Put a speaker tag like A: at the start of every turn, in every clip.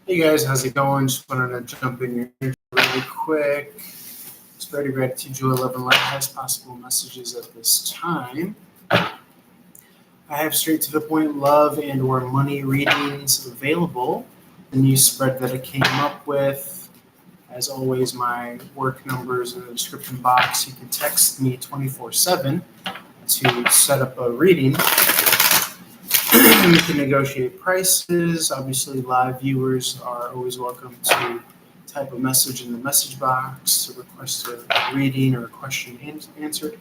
A: Hey guys, how's it going? Just wanted to jump in here really quick. Spread your gratitude, joy, love, and light. Highest possible messages at this time. I have straight to the point love and/or money readings available. The new spread that I came up with. As always, my work numbers in the description box. You can text me 24/7 to set up a reading. You can negotiate prices. Obviously, live viewers are always welcome to type a message in the message box to request a reading or a question answered.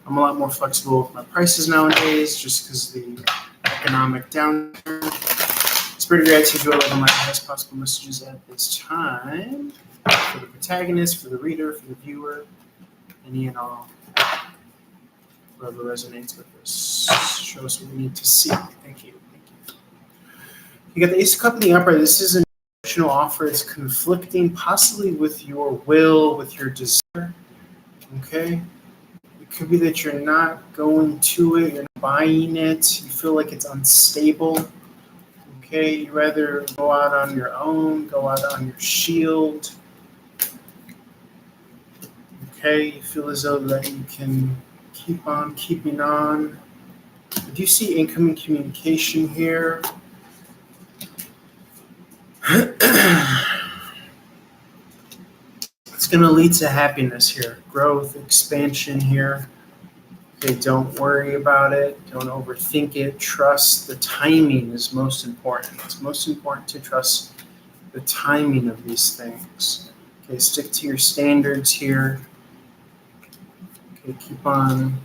A: I'm a lot more flexible with my prices nowadays just because of the economic downturn. Spread your gratitude, joy, love, and my highest possible messages at this time for the protagonist, for the reader, for the viewer, any and all. Whoever resonates with this, show us what we need to see. Thank you. You got the Ace of Cups in the upright. This is an emotional offer. It's conflicting, possibly with your will, with your desire. Okay? It could be that you're not going to it, you're not buying it, you feel like it's unstable. Okay? You rather go out on your own, go out on your shield. Okay? You feel as though that you can keep on keeping on. I do see incoming communication here. It's going to lead to happiness here, growth, expansion here. Okay, don't worry about it. Don't overthink it. Trust the timing is most important. It's most important to trust the timing of these things. Okay, stick to your standards here. Okay, keep on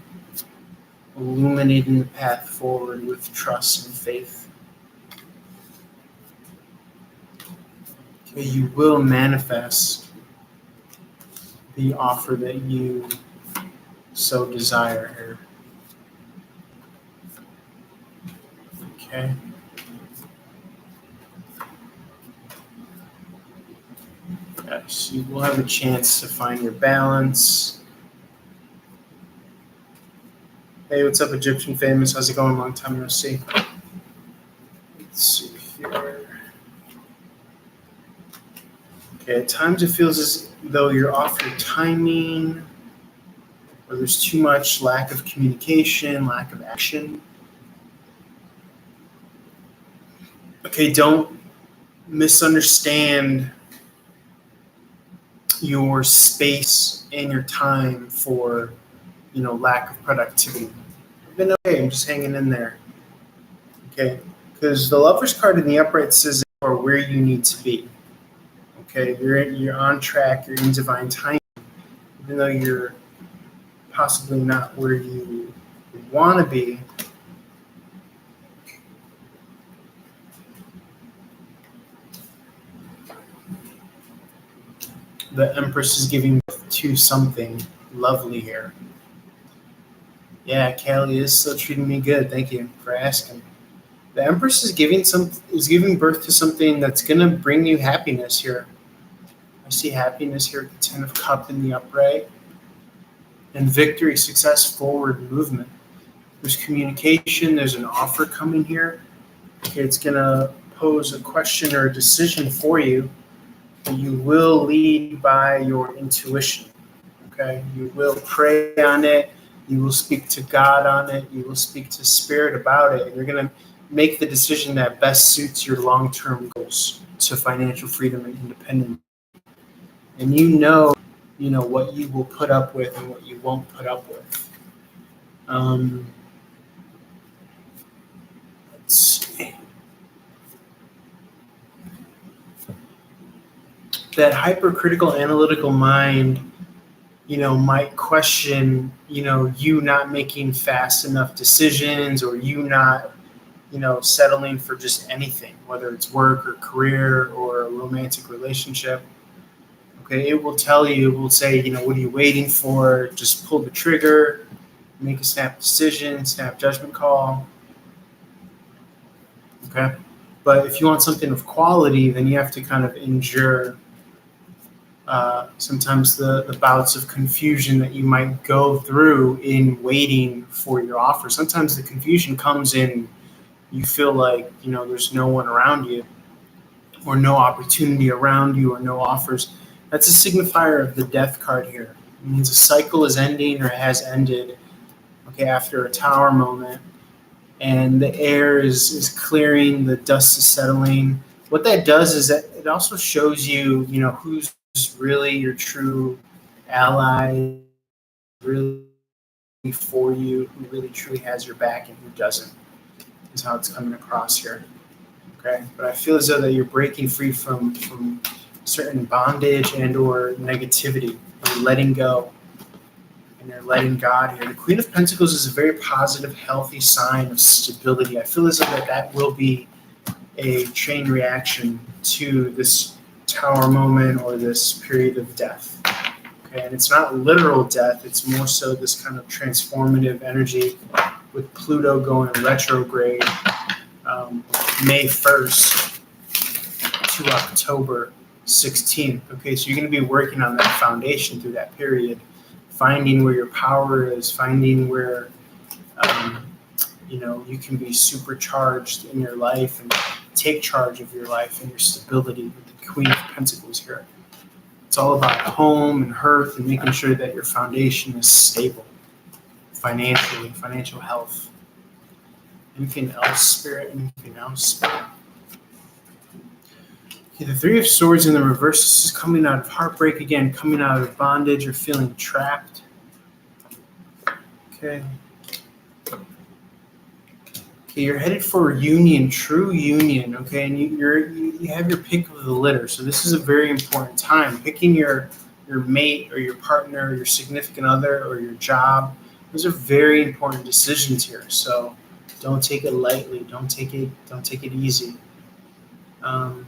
A: illuminating the path forward with trust and faith. Okay, you will manifest the offer that you so desire here. Okay. Yes, you will have a chance to find your balance. Hey, what's up, Egyptian Famous? How's it going? Long time no see. Let's see here. Okay, at times it feels as though you're off your timing, or there's too much lack of communication, lack of action. Okay, don't misunderstand your space and your time for, lack of productivity. I've been okay, I'm just hanging in there. Okay, because the Lover's card in the upright says you are where you need to be. Okay, you're on track, you're in divine timing, even though you're possibly not where you want to be. The Empress is giving birth to something lovely here. Yeah, Callie is still treating me good. Thank you for asking. The Empress is giving birth to something that's gonna bring you happiness here. I see happiness here, the Ten of Cups in the upright, and victory, success, forward movement. There's communication. There's an offer coming here. Okay, it's gonna pose a question or a decision for you. You will lead by your intuition. Okay, you will pray on it. You will speak to God on it. You will speak to Spirit about it. And you're going to make the decision that best suits your long-term goals to financial freedom and independence. And you know what you will put up with and what you won't put up with. Let's see. That hypercritical analytical mind, might question, you not making fast enough decisions, or you not, settling for just anything, whether it's work or career or a romantic relationship. Okay, it will tell you, it will say, what are you waiting for? Just pull the trigger, make a snap decision, snap judgment call. Okay, but if you want something of quality, then you have to kind of endure sometimes the bouts of confusion that you might go through in waiting for your offer. Sometimes the confusion comes in, you feel like, there's no one around you. or no opportunity around you or no offers. That's a signifier of the death card here. It means a cycle is ending or has ended, okay, after a tower moment. And the air is clearing, the dust is settling. What that does is that it also shows you, who's really your true ally, really for you, who really truly has your back and who doesn't, is how it's coming across here. Okay, but I feel as though that you're breaking free from certain bondage and or negativity. You're letting go and you're letting God here. The Queen of Pentacles is a very positive, healthy sign of stability. I feel as though that will be a chain reaction to this tower moment or this period of death. Okay, and it's not literal death. It's more so this kind of transformative energy with Pluto going retrograde May 1st to October 16th. Okay, so you're going to be working on that foundation through that period, finding where your power is, finding where you can be supercharged in your life and take charge of your life and your stability with the Queen of Pentacles here. It's all about home and hearth and making sure that your foundation is stable financially, financial health. Anything else, Spirit? Anything else? Okay, the Three of Swords in the reverse. This is coming out of heartbreak again, coming out of bondage or feeling trapped. Okay. Okay, you're headed for union, true union. Okay, and you have your pick of the litter. So this is a very important time. Picking your mate or your partner, or your significant other, or your job. Those are very important decisions here. So don't take it lightly. Don't take it easy. You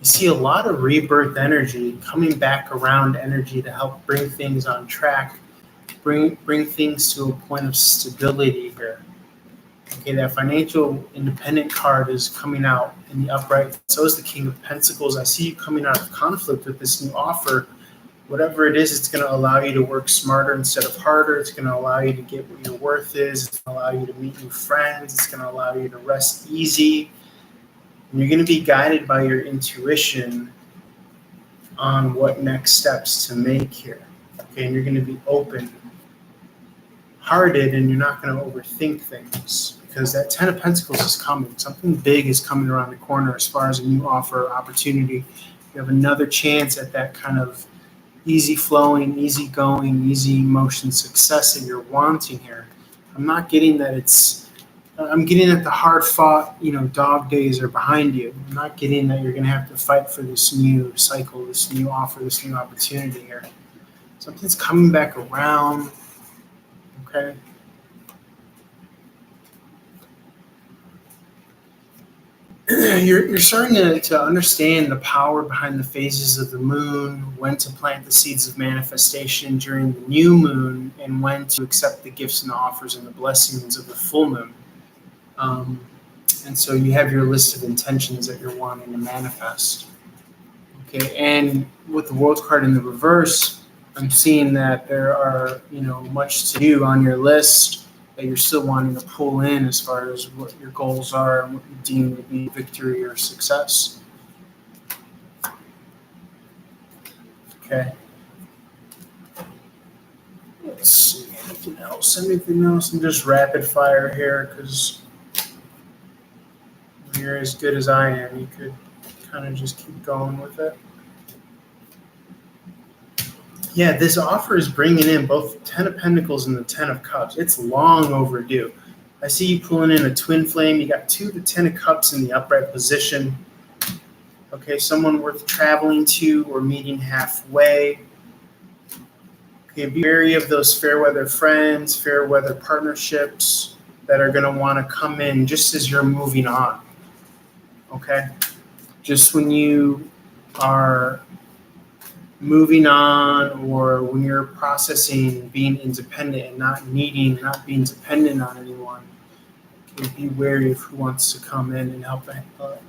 A: see a lot of rebirth energy, coming back around energy to help bring things on track, bring things to a point of stability here. Okay, that financial independent card is coming out in the upright. So is the King of Pentacles. I see you coming out of conflict with this new offer. Whatever it is, it's going to allow you to work smarter instead of harder. It's going to allow you to get what your worth is. It's going to allow you to meet new friends. It's going to allow you to rest easy. And you're going to be guided by your intuition on what next steps to make here. Okay, and you're going to be open-hearted and you're not going to overthink things because that Ten of Pentacles is coming. Something big is coming around the corner as far as a new offer, opportunity. You have another chance at that kind of easy flowing, easy going, easy motion success that you're wanting here. I'm not getting that I'm getting that the hard fought, dog days are behind you. I'm not getting that you're going to have to fight for this new cycle, this new offer, this new opportunity here. Something's coming back around, okay? You're starting to understand the power behind the phases of the moon, when to plant the seeds of manifestation during the new moon, and when to accept the gifts and the offers and the blessings of the full moon. And so you have your list of intentions that you're wanting to manifest. Okay, and with the World card in the reverse, I'm seeing that there are, much to do on your list that you're still wanting to pull in as far as what your goals are and what you deem to be victory or success. Okay. Let's see, anything else? I'm just rapid fire here because you're as good as I am. You could kind of just keep going with it. Yeah, this offer is bringing in both Ten of Pentacles and the Ten of Cups. It's long overdue. I see you pulling in a twin flame. You got 2 of the Ten of Cups in the upright position. Okay, someone worth traveling to or meeting halfway. Okay, be wary of those fair weather friends, fair weather partnerships that are going to want to come in just as you're moving on. Okay, just when you are moving on or when you're processing being independent and not being dependent on anyone, be wary of who wants to come in and help a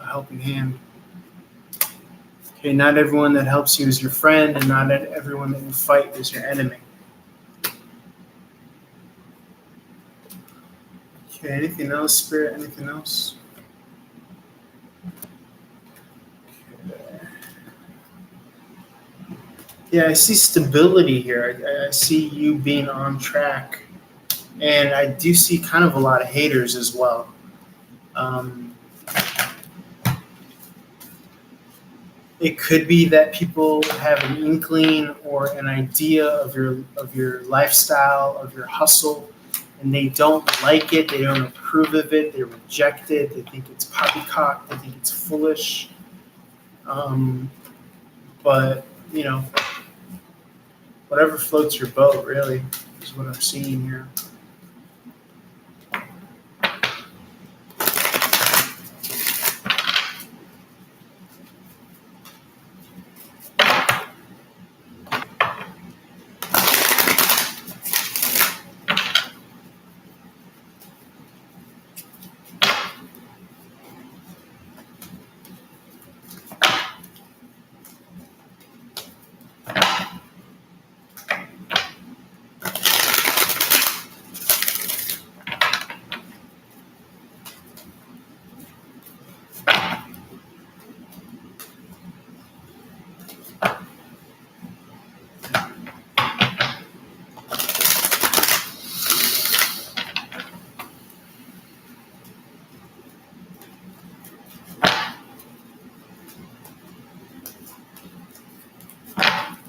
A: helping hand. Okay, not everyone that helps you is your friend, and not everyone that you fight is your enemy. Okay, anything else, Spirit? Anything else? Yeah, I see stability here. I see you being on track, and I do see kind of a lot of haters as well. Um, it could be that people have an inkling or an idea of your lifestyle, of your hustle, and they don't like it. They don't approve of it. They reject it. They think it's poppycock. They think it's foolish. Um, but you know, whatever floats your boat, really, is what I'm seeing here.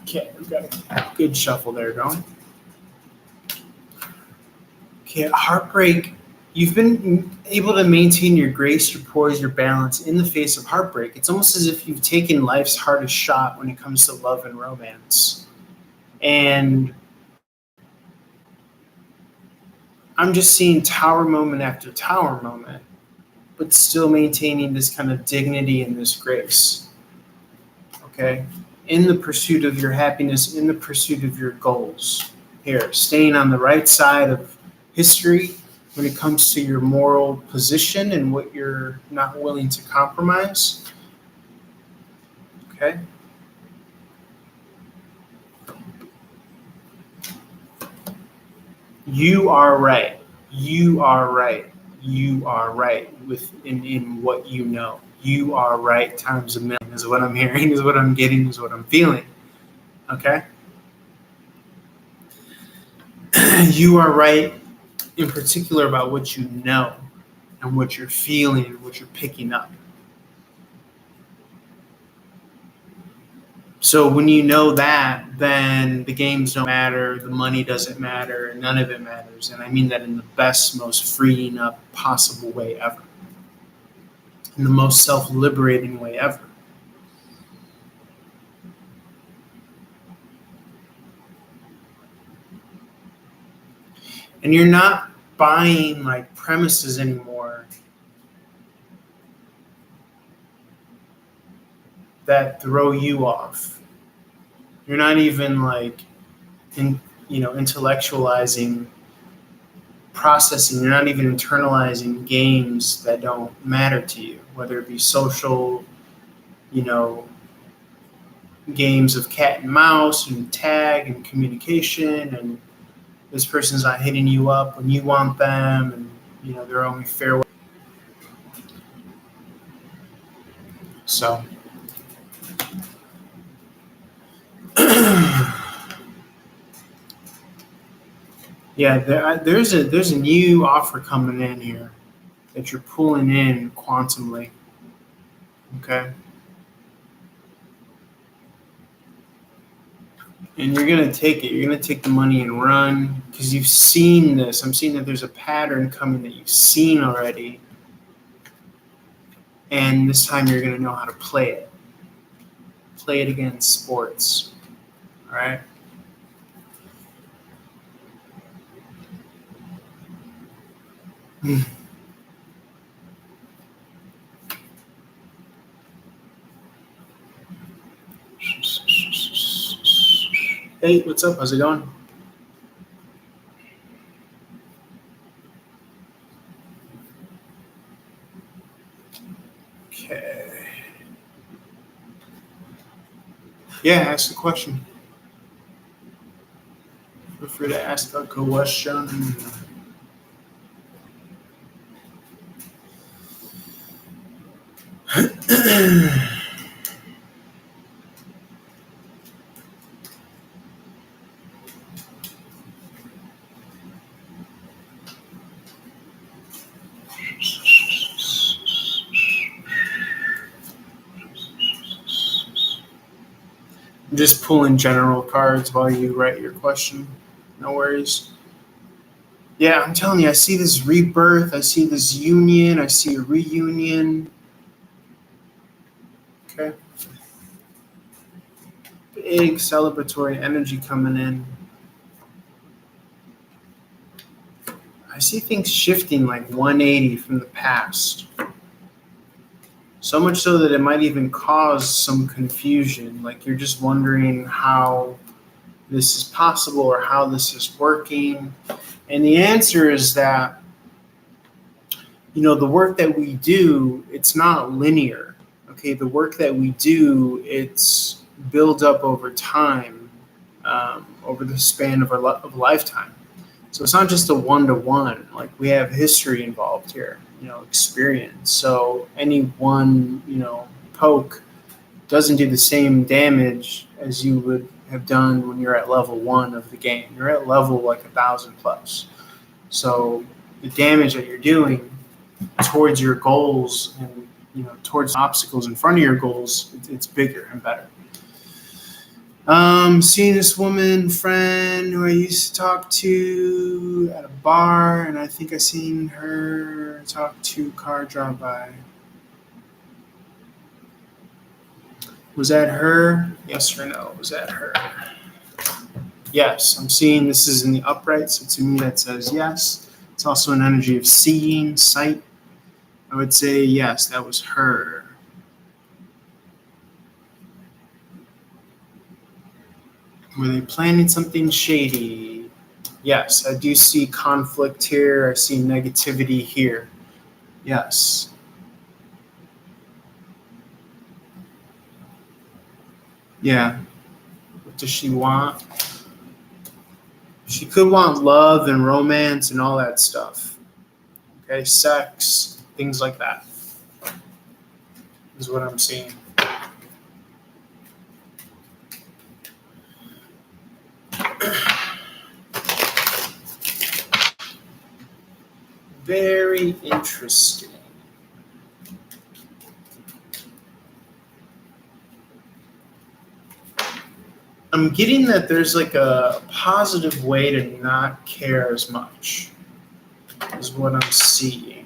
A: Okay, we've got a good shuffle there going. Okay, heartbreak. You've been able to maintain your grace, your poise, your balance in the face of heartbreak. It's almost as if you've taken life's hardest shot when it comes to love and romance. And I'm just seeing tower moment after tower moment, but still maintaining this kind of dignity and this grace. Okay? In the pursuit of your happiness, in the pursuit of your goals. Here, staying on the right side of history when it comes to your moral position and what you're not willing to compromise. Okay? You are right. You are right. You are right in what you know. You are right times a million is what I'm hearing, is what I'm getting, is what I'm feeling. Okay? You are right in particular about what you know and what you're feeling and what you're picking up. So when you know that, then the games don't matter, the money doesn't matter, none of it matters. And I mean that in the best, most freeing up possible way ever, in the most self-liberating way ever. And you're not buying like premises anymore that throw you off. You're not even like intellectualizing, processing. You're not even internalizing games that don't matter to you, whether it be social, you know, games of cat and mouse and tag and communication, and this person's not hitting you up when you want them, and they're only fair. So yeah, there's a new offer coming in here that you're pulling in quantumly. Okay. And you're going to take it. You're going to take the money and run because you've seen this. I'm seeing that there's a pattern coming that you've seen already. And this time you're going to know how to play it. Play it against sports. All right? Hey, what's up? How's it going? Okay. Yeah, ask the question. Feel free to ask a question. I'm just pulling general cards while you write your question. No worries. Yeah, I'm telling you, I see this rebirth. I see this union. I see a reunion. Okay. Big celebratory energy coming in. I see things shifting like 180 from the past. So much so that it might even cause some confusion. Like you're just wondering how this is possible or how this is working. And the answer is that, the work that we do, it's not linear. Okay, the work that we do, it's built up over time, over the span of of a lifetime. So it's not just a one-to-one. Like we have history involved here, experience. So any one, poke doesn't do the same damage as you would have done when you're at level 1 of the game. You're at level like 1,000 plus. So the damage that you're doing towards your goals and towards obstacles in front of your goals, it's bigger and better. Seeing this woman friend who I used to talk to at a bar, and I think I seen her talk to car drive by. Was that her? Yes or no? Was that her? Yes, I'm seeing this is in the upright, so to me that says yes. It's also an energy of seeing, sight. I would say yes, that was her. Were they planning something shady? Yes, I do see conflict here. I see negativity here. Yes. Yeah. What does she want? She could want love and romance and all that stuff. Okay, sex, things like that is what I'm seeing. Very interesting. I'm getting that there's like a positive way to not care as much, is what I'm seeing.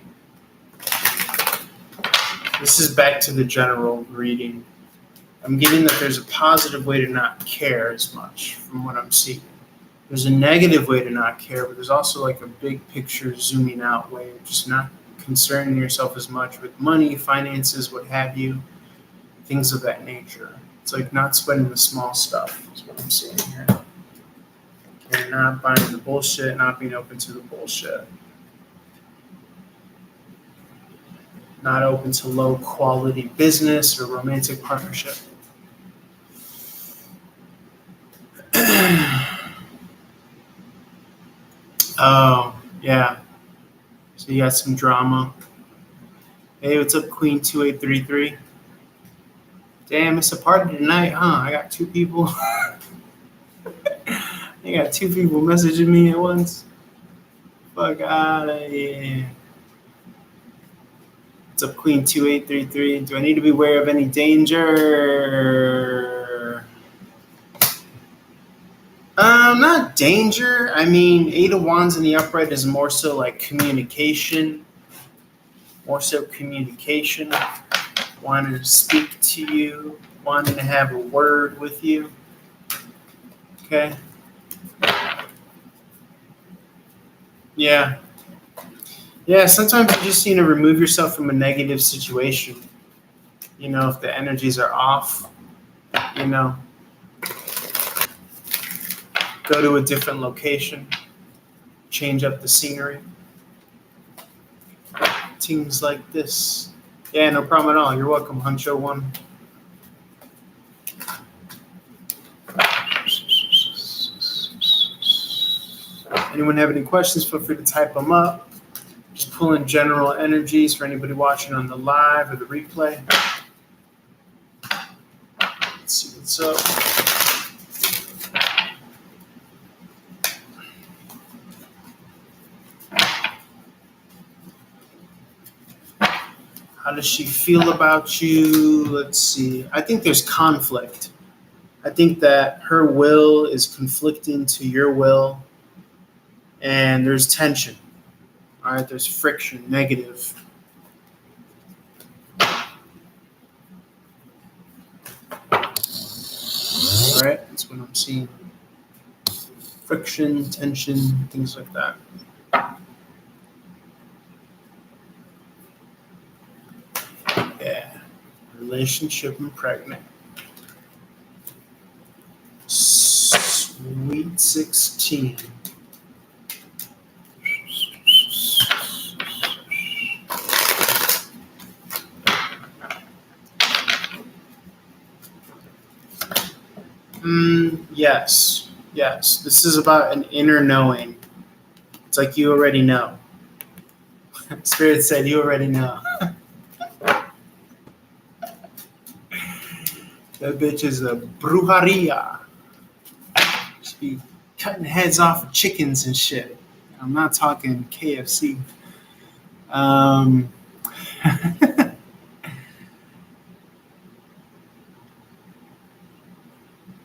A: This is back to the general reading. I'm getting that there's a positive way to not care as much from what I'm seeing. There's a negative way to not care, but there's also like a big picture zooming out way of just not concerning yourself as much with money, finances, what have you, things of that nature. It's like not sweating the small stuff is what I'm seeing here. Okay, not buying the bullshit, not being open to the bullshit. Not open to low quality business or romantic partnership. Oh, yeah. So you got some drama. Hey, what's up, Queen 2833? Damn, it's a party tonight, huh? I got 2 people. I got 2 people messaging me at once. Fuck out of here. What's up, Queen 2833? Do I need to be aware of any danger? Not danger. I mean, 8 of Wands in the upright is more so like communication. Wanting to speak to you, wanting to have a word with you. Okay? Yeah. Yeah, sometimes you just need to remove yourself from a negative situation. If the energies are off, go to a different location, change up the scenery. Things like this. Yeah, no problem at all. You're welcome, Huncho One. Anyone have any questions, feel free to type them up. Just pulling general energies for anybody watching on the live or the replay. Let's see what's up. How does she feel about you? Let's see. I think there's conflict. I think that her will is conflicting to your will, and there's tension. All right, there's friction, negative. All right, that's what I'm seeing. Friction, tension, things like that. Yeah, relationship and pregnant. Sweet 16. Yes. This is about an inner knowing. It's like you already know. Spirit said you already know. That bitch is a brujeria. Just be cutting heads off of chickens and shit. I'm not talking KFC.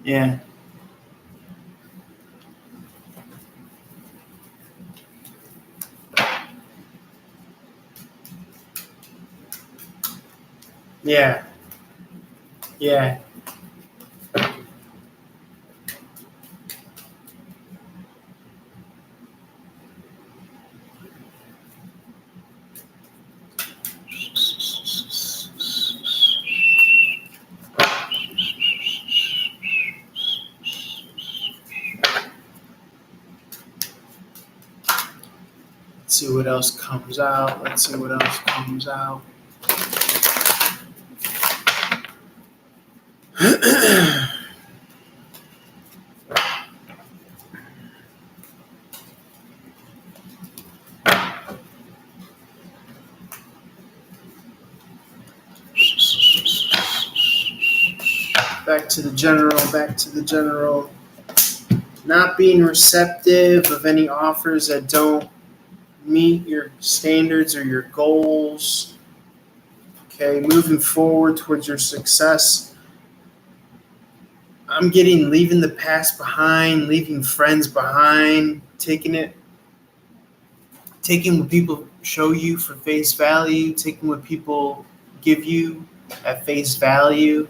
A: Yeah. Yeah. Yeah. Let's see what else comes out. Back to the general. Not being receptive of any offers that don't meet your standards or your goals. Okay, moving forward towards your success. I'm getting leaving the past behind, leaving friends behind, taking what people show you for face value, taking what people give you at face value,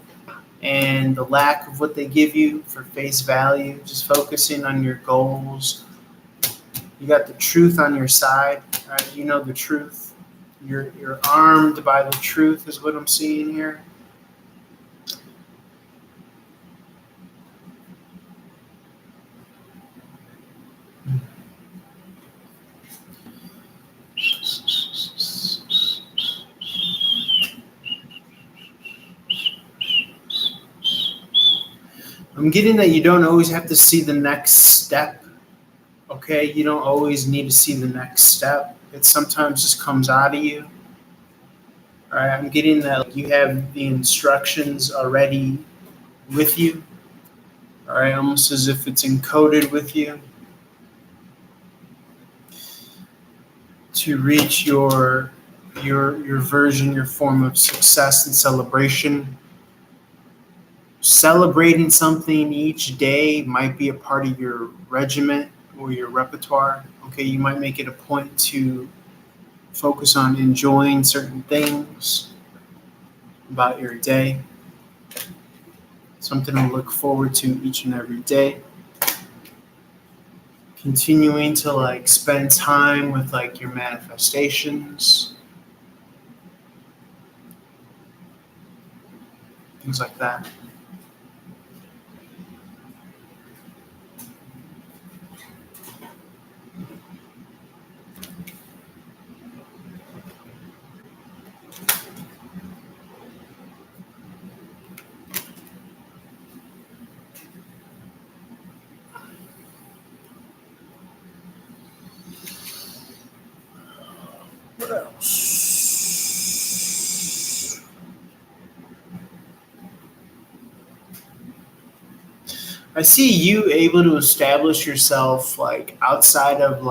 A: and the lack of what they give you for face value, just focusing on your goals. You got the truth on your side, right? You know the truth. You're armed by the truth is what I'm seeing here. I'm getting that you don't always have to see the next step. Okay, you don't always need to see the next step. It sometimes just comes out of you. All right, I'm getting that you have the instructions already with you. All right, almost as if it's encoded with you to reach your version, your form of success and celebration. Celebrating something each day might be a part of your regiment or your repertoire. Okay, you might make it a point to focus on enjoying certain things about your day. Something to look forward to each and every day. Continuing to spend time with your manifestations. Things like that. What else? I see you able to establish yourself outside of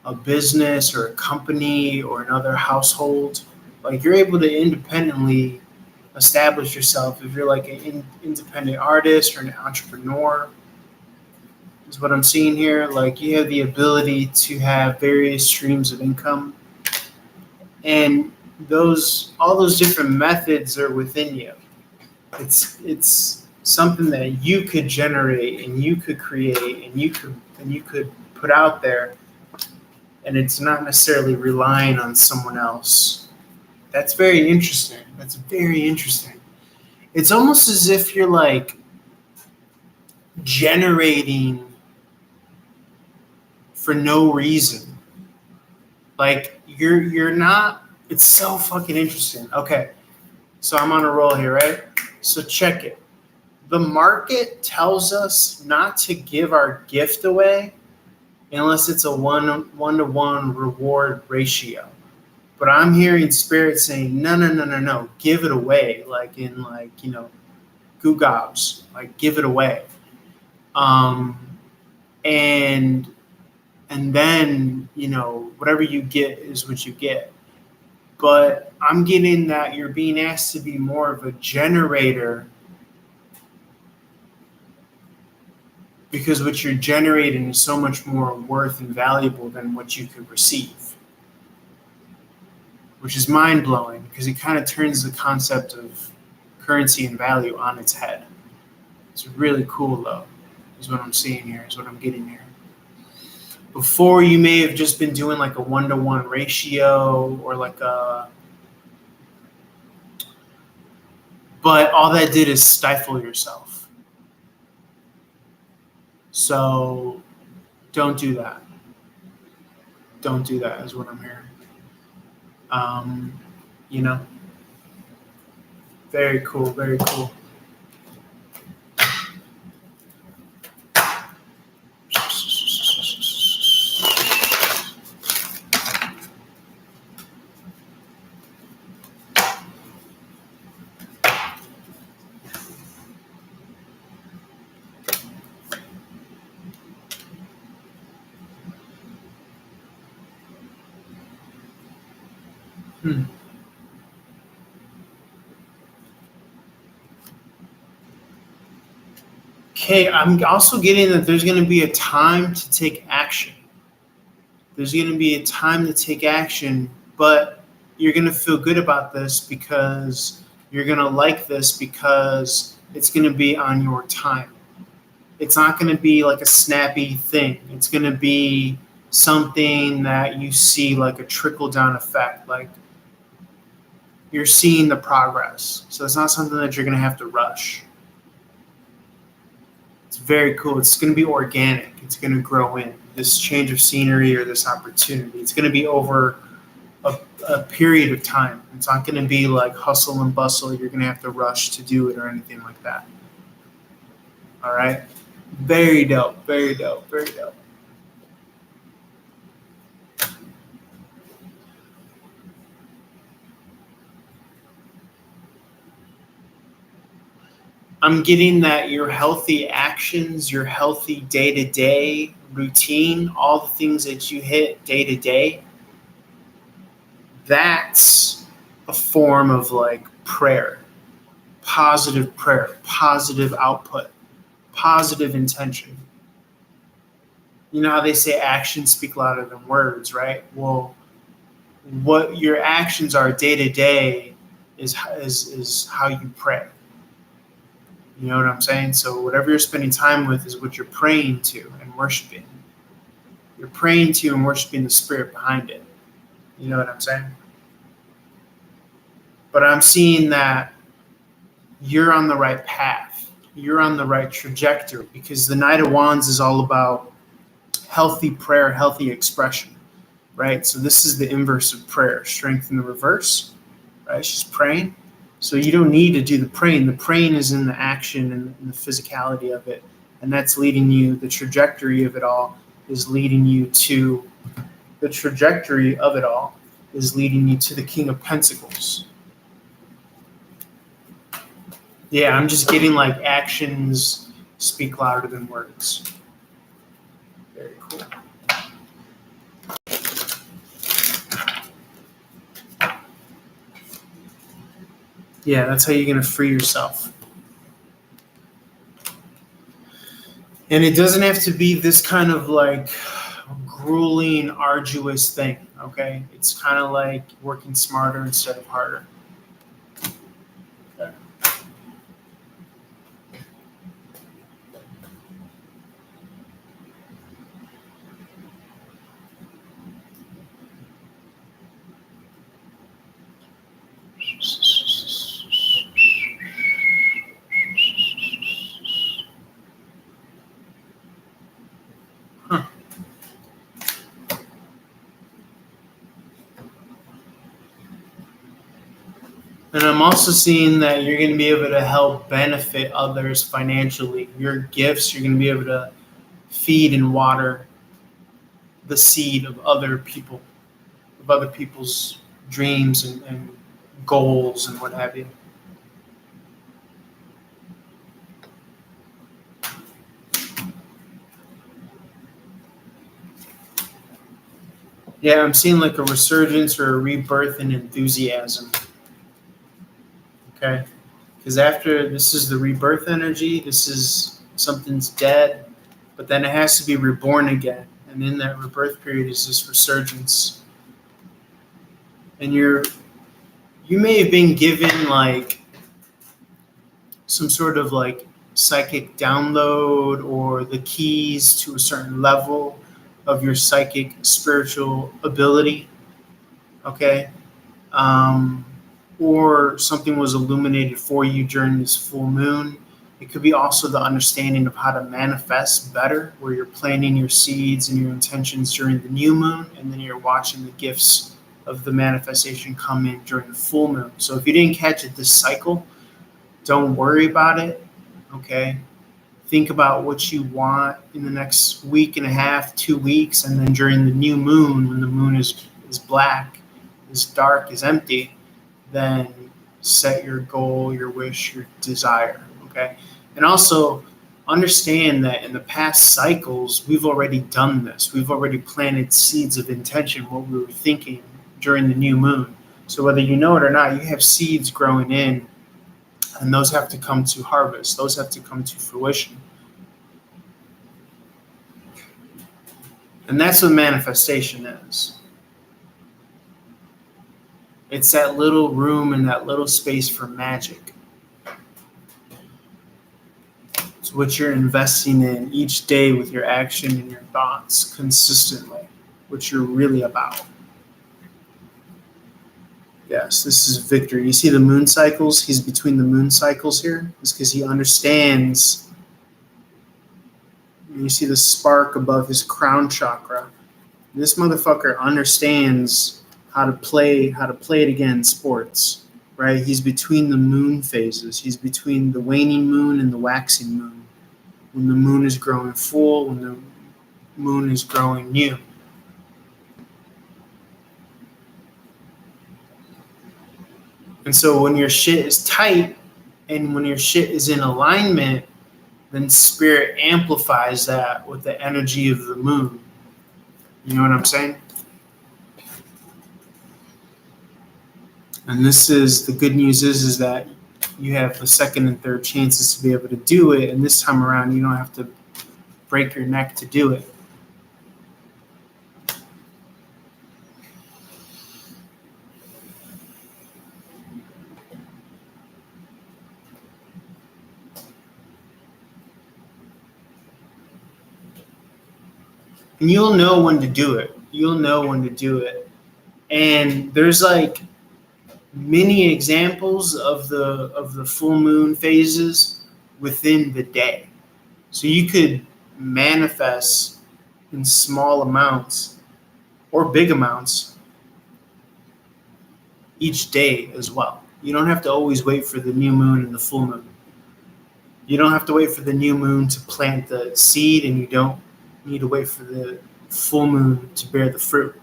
A: a business or a company or another household. You're able to independently establish yourself. If you're like an independent artist or an entrepreneur, is what I'm seeing here. Like you have the ability to have various streams of income, and all those different methods are within you. It's something that you could generate and you could create and you could put out there, and it's not necessarily relying on someone else. That's very interesting. That's very interesting. It's almost as if you're like generating for no reason. Like you're not. It's so fucking interesting. Okay, so I'm on a roll here, right? So check it. The market tells us not to give our gift away unless it's a one-to-one reward ratio. But I'm hearing spirit saying, no, give it away. Like in goo gobs, like give it away. And then, whatever you get is what you get. But I'm getting that you're being asked to be more of a generator, because what you're generating is so much more worth and valuable than what you could receive, which is mind-blowing because it kind of turns the concept of currency and value on its head. It's really cool, though, is what I'm seeing here, is what I'm getting here. Before, you may have just been doing like a one-to-one ratio or but all that did is stifle yourself. So don't do that. Don't do that is what I'm hearing. Very cool, very cool. Okay, I'm also getting that there's going to be a time to take action. There's going to be a time to take action, but you're going to feel good about this because you're going to like this because it's going to be on your time. It's not going to be like a snappy thing. It's going to be something that you see like a trickle-down effect, like you're seeing the progress. So it's not something that you're going to have to rush. It's very cool. It's going to be organic. It's going to grow in this change of scenery or this opportunity. It's going to be over a period of time. It's not going to be like hustle and bustle. You're going to have to rush to do it or anything like that. All right. Very dope. Very dope. Very dope. I'm getting that your healthy actions, your healthy day-to-day routine, all the things that you hit day-to-day, that's a form of like prayer, positive output, positive intention. You know how they say actions speak louder than words, right? Well, what your actions are day-to-day is how you pray. You know what I'm saying? So whatever you're spending time with is what you're praying to and worshiping. You're praying to and worshiping the spirit behind it. You know what I'm saying? But I'm seeing that you're on the right path. You're on the right trajectory because the Knight of Wands is all about healthy prayer, healthy expression, right? So this is the inverse of prayer, strength in the reverse, right? She's praying. So you don't need to do the praying. The praying is in the action and the physicality of it. And that's leading you, the trajectory of it all is leading you to the King of Pentacles. Yeah, I'm just getting like actions speak louder than words. Very cool. Yeah, that's how you're going to free yourself. And it doesn't have to be this kind of like grueling, arduous thing, okay? It's kind of like working smarter instead of harder. Okay. Huh. And I'm also seeing that you're going to be able to help benefit others financially. Your gifts, you're going to be able to feed and water the seed of other people, of other people's dreams and goals and what have you. Yeah, I'm seeing like a resurgence or a rebirth in enthusiasm. Okay? Because after this is the rebirth energy, this is something's dead, but then it has to be reborn again. And in that rebirth period is this resurgence. And you may have been given like some sort of like psychic download or the keys to a certain level of your psychic spiritual ability. Okay? Or something was illuminated for you during this full moon. It could be also the understanding of how to manifest better, where you're planting your seeds and your intentions during the new moon, and then you're watching the gifts of the manifestation come in during the full moon. So if you didn't catch it this cycle, don't worry about it, okay? Think about what you want in the next week and a half, 2 weeks, and then during the new moon, when the moon is black, is dark, is empty, then set your goal, your wish, your desire, okay? And also understand that in the past cycles, we've already done this. We've already planted seeds of intention, what we were thinking during the new moon. So whether you know it or not, you have seeds growing in, and those have to come to harvest. Those have to come to fruition. And that's what manifestation is. It's that little room and that little space for magic. It's what you're investing in each day with your action and your thoughts consistently, what you're really about. Yes, this is Victor. You see the moon cycles? He's between the moon cycles here. It's because he understands. You see the spark above his crown chakra. This motherfucker understands how to play it again in sports, right? He's between the moon phases. He's between the waning moon and the waxing moon. When the moon is growing full, when the moon is growing new. And so when your shit is tight and when your shit is in alignment, then spirit amplifies that with the energy of the moon. You know what I'm saying? And this is, the good news is that you have the second and third chances to be able to do it. And this time around, you don't have to break your neck to do it. And you'll know when to do it. You'll know when to do it. And there's like many examples of the full moon phases within the day. So you could manifest in small amounts or big amounts each day as well. You don't have to always wait for the new moon and the full moon. You don't have to wait for the new moon to plant the seed, and you don't need to wait for the full moon to bear the fruit.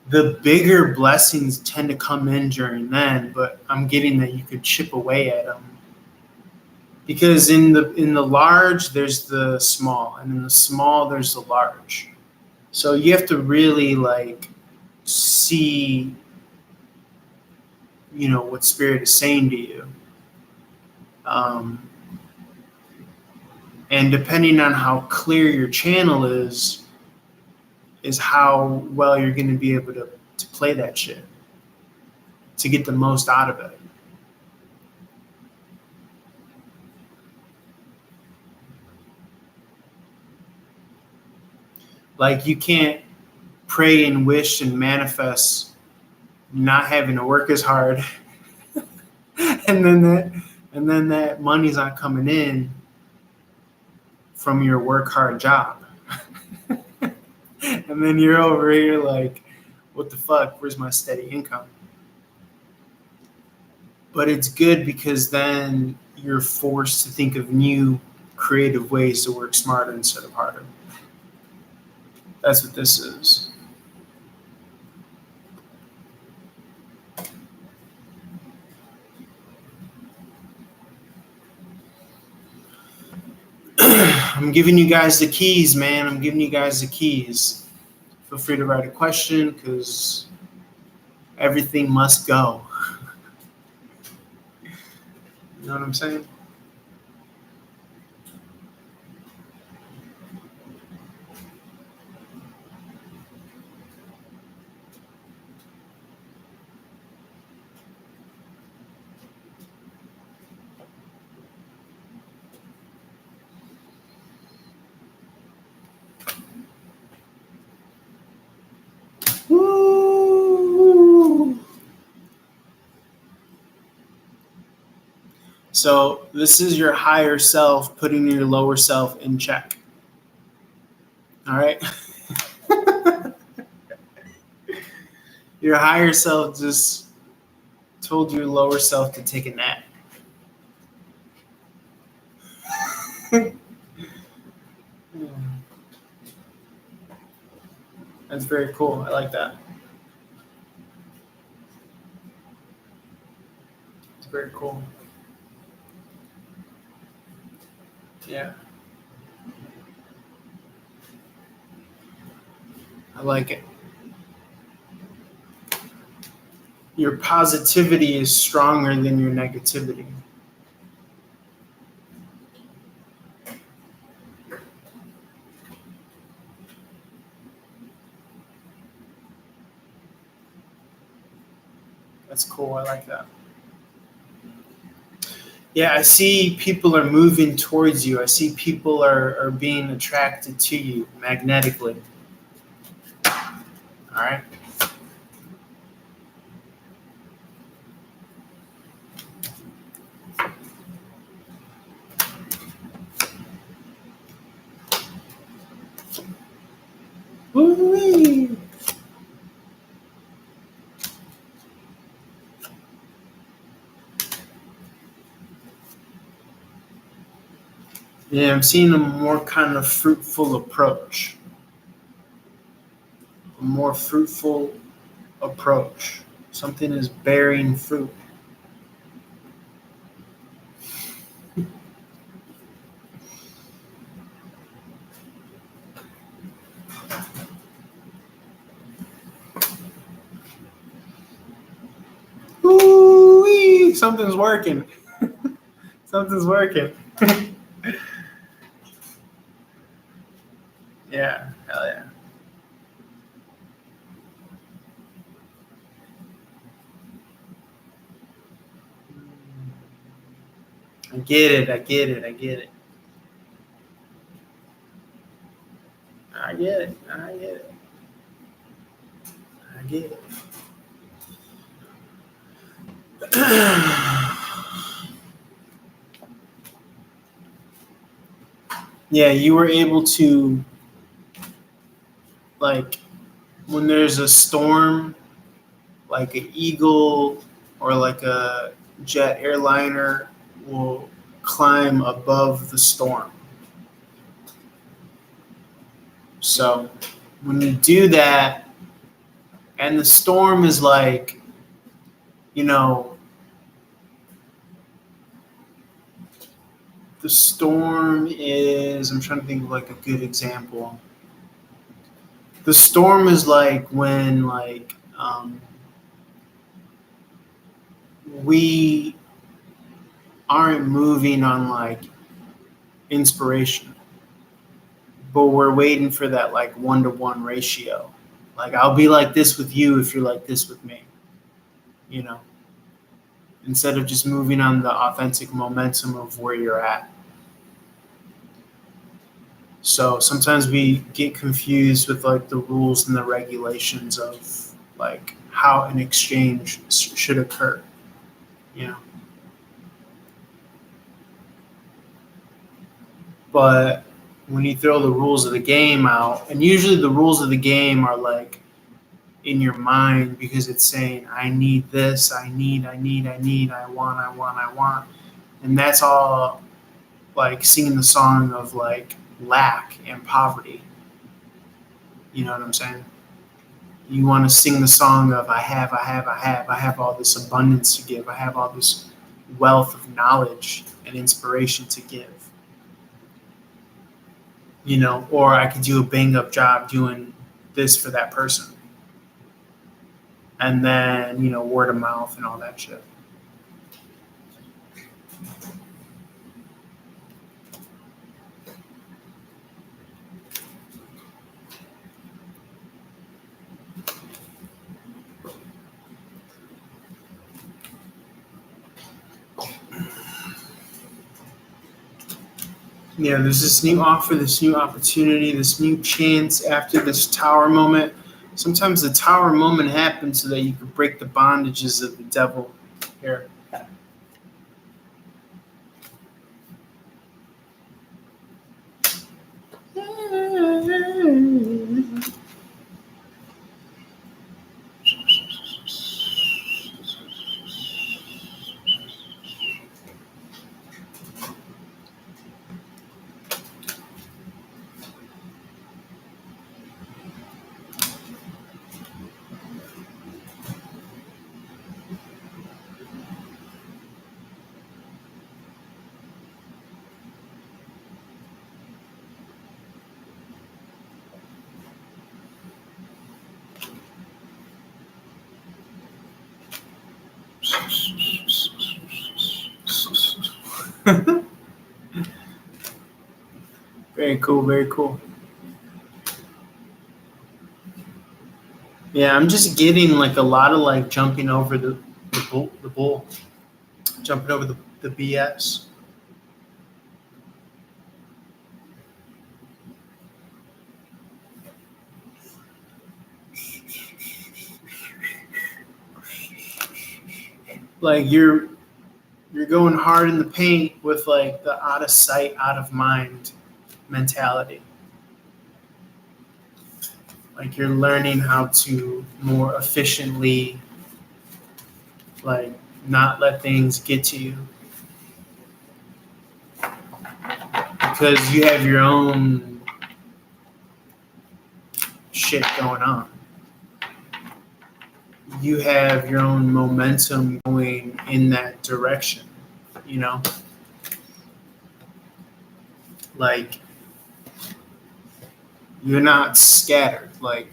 A: The bigger blessings tend to come in during then, but I'm getting that you could chip away at them. Because in the large, there's the small, and in the small, there's the large. So you have to really like see what Spirit is saying to you. And depending on how clear your channel is how well you're going to be able to play that shit, to get the most out of it. Like, you can't pray and wish and manifest not having to work as hard and then that money's not coming in from your work hard job. And then you're over here like, what the fuck? Where's my steady income? But it's good because then you're forced to think of new creative ways to work smarter instead of harder. That's what this is. I'm giving you guys the keys, man. I'm giving you guys the keys. Feel free to write a question because everything must go. You know what I'm saying? Woo! So this is your higher self putting your lower self in check. All right? Your higher self just told your lower self to take a nap. That's very cool. I like that. It's very cool. Yeah. I like it. Your positivity is stronger than your negativity. That's cool. I like that. Yeah, I see people are moving towards you. I see people are being attracted to you magnetically. All right. Woo-wee. Yeah, I'm seeing a more kind of fruitful approach. A more fruitful approach. Something is bearing fruit. Ooh-wee, something's working. Something's working. Yeah, hell yeah. I get it. I get it. I get it. I get it. I get it. I get it. Yeah, you were able to, like, when there's a storm, like an eagle or like a jet airliner will climb above the storm. So when you do that, and the storm is like, the storm is, I'm trying to think of like a good example. The storm is like when we aren't moving on like inspiration, but we're waiting for that like 1-to-1 ratio. Like, I'll be like this with you if you're like this with me, you know, instead of just moving on the authentic momentum of where you're at. So sometimes we get confused with like the rules and the regulations of like how an exchange should occur, you know. But when you throw the rules of the game out, and usually the rules of the game are like in your mind because it's saying, I need this, I need, I want. And that's all like singing the song of like lack and poverty. You know what I'm saying? You want to sing the song of I have all this abundance to give, I have all this wealth of knowledge and inspiration to give. You know, or I could do a bang up job doing this for that person. And then, you know, word of mouth and all that shit. Yeah, there's this new offer, this new opportunity, this new chance after this tower moment. Sometimes the tower moment happens so that you can break the bondages of the devil here. Very cool, very cool. Yeah, I'm just getting like a lot of like jumping over the bull, jumping over the BS. Like you're going hard in the paint with like the out of sight, out of mind mentality. Like you're learning how to more efficiently like not let things get to you because you have your own shit going on. You have your own momentum going in that direction, you know? Like you're not scattered, like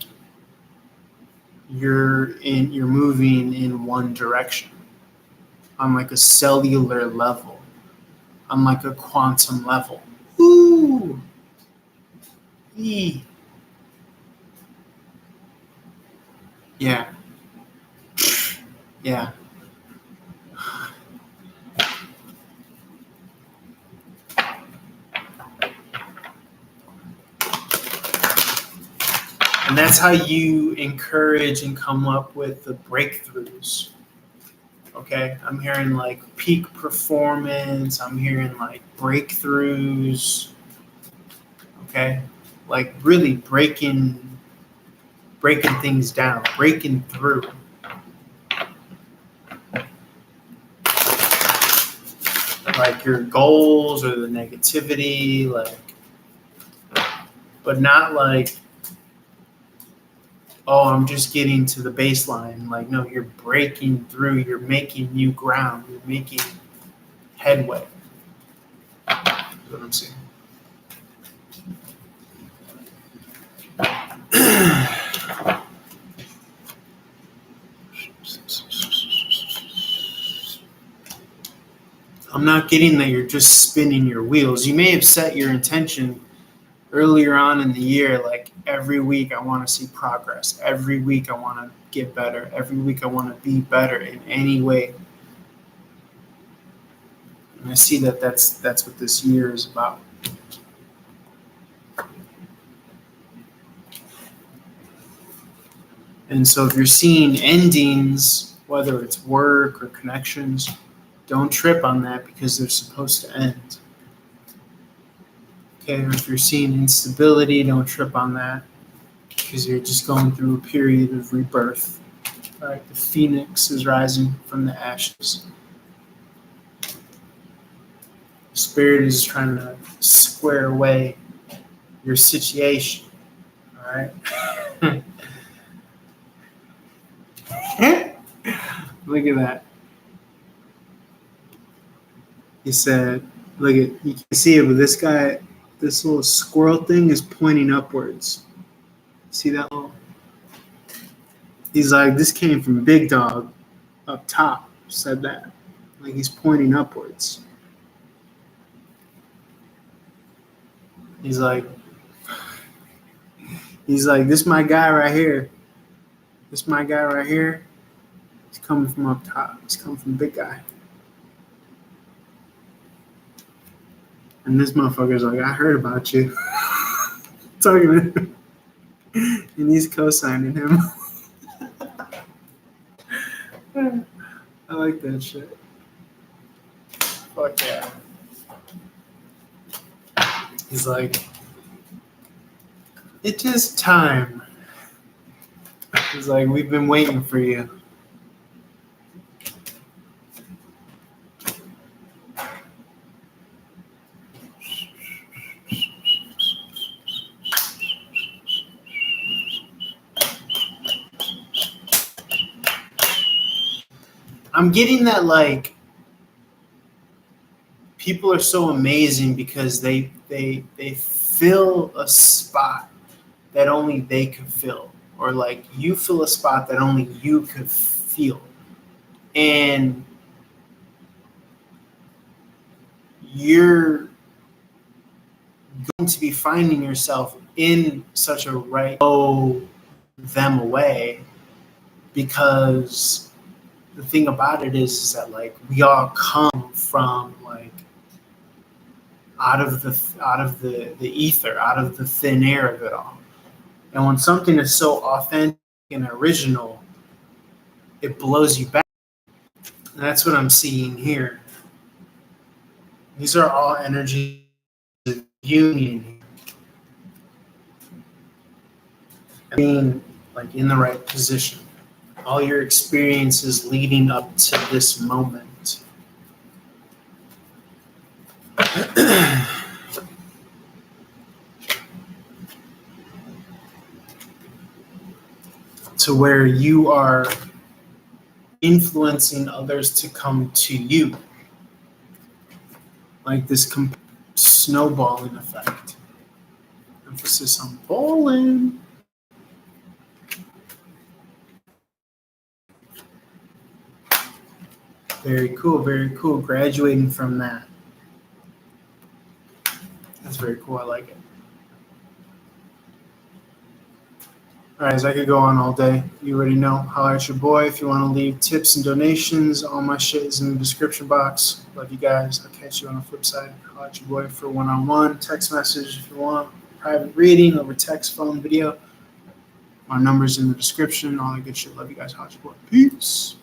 A: you're moving in one direction on like a cellular level, on like a quantum level. Ooh. Yeah. Yeah. And that's how you encourage and come up with the breakthroughs. Okay, I'm hearing like peak performance. I'm hearing like breakthroughs. Okay, like really breaking things down, breaking through. Like your goals or the negativity, like, but not like, oh, I'm just getting to the baseline. Like, no, you're breaking through. You're making new ground. You're making headway. That's what I'm saying. I'm not getting that you're just spinning your wheels. You may have set your intention earlier on in the year, like every week I want to see progress. Every week I want to get better. Every week I want to be better in any way. And I see that that's what this year is about. And so if you're seeing endings, whether it's work or connections, don't trip on that because they're supposed to end. Okay, or if you're seeing instability, don't trip on that because you're just going through a period of rebirth. All right, the phoenix is rising from the ashes. The spirit is trying to square away your situation. All right. Look at that. He said, look at, you can see it, but this guy, this little squirrel thing is pointing upwards. See that little? He's like, this came from Big Dog up top, said that. Like he's pointing upwards. He's like, this my guy right here. This my guy right here. He's coming from up top. He's coming from Big Guy. And this motherfucker's like, I heard about you. Talking to him. And he's co-signing him. I like that shit. Fuck yeah. He's like, it is time. He's like, we've been waiting for you. I'm getting that, like, people are so amazing because they fill a spot that only they could fill, or like you fill a spot that only you could feel, and you're going to be finding yourself in such a right blow them away, because the thing about it is that, like, we all come from, like, out of the ether, out of the thin air of it all. And when something is so authentic and original, it blows you back. And that's what I'm seeing here. These are all energies of union. Being, like, in the right position. All your experiences leading up to this moment. To where you are influencing others to come to you. Like this snowballing effect. Emphasis on bowling. Very cool, very cool. Graduating from that. That's very cool. I like it. All right, so I could go on all day. You already know. Holler at your boy. If you want to leave tips and donations, all my shit is in the description box. Love you guys. I'll catch you on the flip side. Holler at your boy for one-on-one. Text message if you want. Private reading over text, phone, video. My number's in the description. All that good shit. Love you guys. Holler at your boy. Peace.